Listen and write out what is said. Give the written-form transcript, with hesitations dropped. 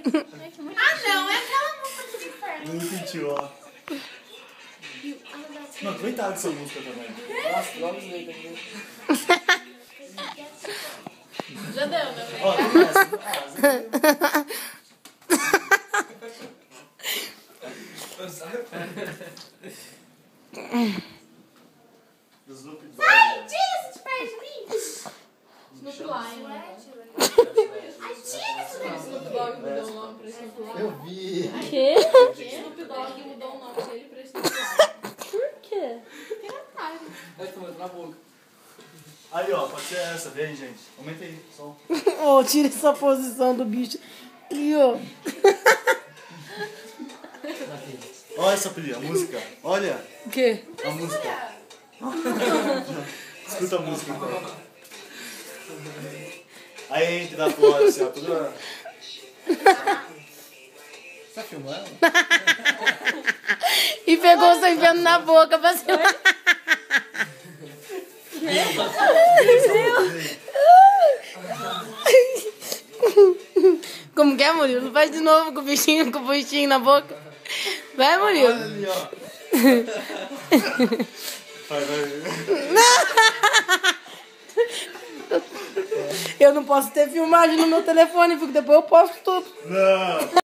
Ah, não, é aquela música do inferno. Não sentiu, ó. Mano, coitado dessa música também. Nossa, logo os leitos aqui. Já deu, né? Ó, Ai, tira esse pé de mim. Snoop Lion. Ai, tira esse pé de mim. Snoop Dogg mudou o nome pra Snoop Lion. eu vi. Quê? Snoop Dogg mudou o nome dele pra Snoop Lion. Por quê? Tem vontade. Vai tomando na boca. Aí, ó, pode ser essa. Vem, gente. Aumenta aí, som. Ô, tira essa posição do bicho. Ali, ó. Olha essa Pri, a música. Olha O quê? a música. Escuta a música, então. Aí entra da fora, assim, ó. Toda... Tá filmando? E pegou o seu enfiando na boca pra cima. Como que é, Murilo? Faz de novo com o bichinho, com o buchinho na boca. Vai, Murilo. Olha ali, ó. Vai. Eu não posso ter filmagem no meu telefone, porque depois eu posto tudo. Não.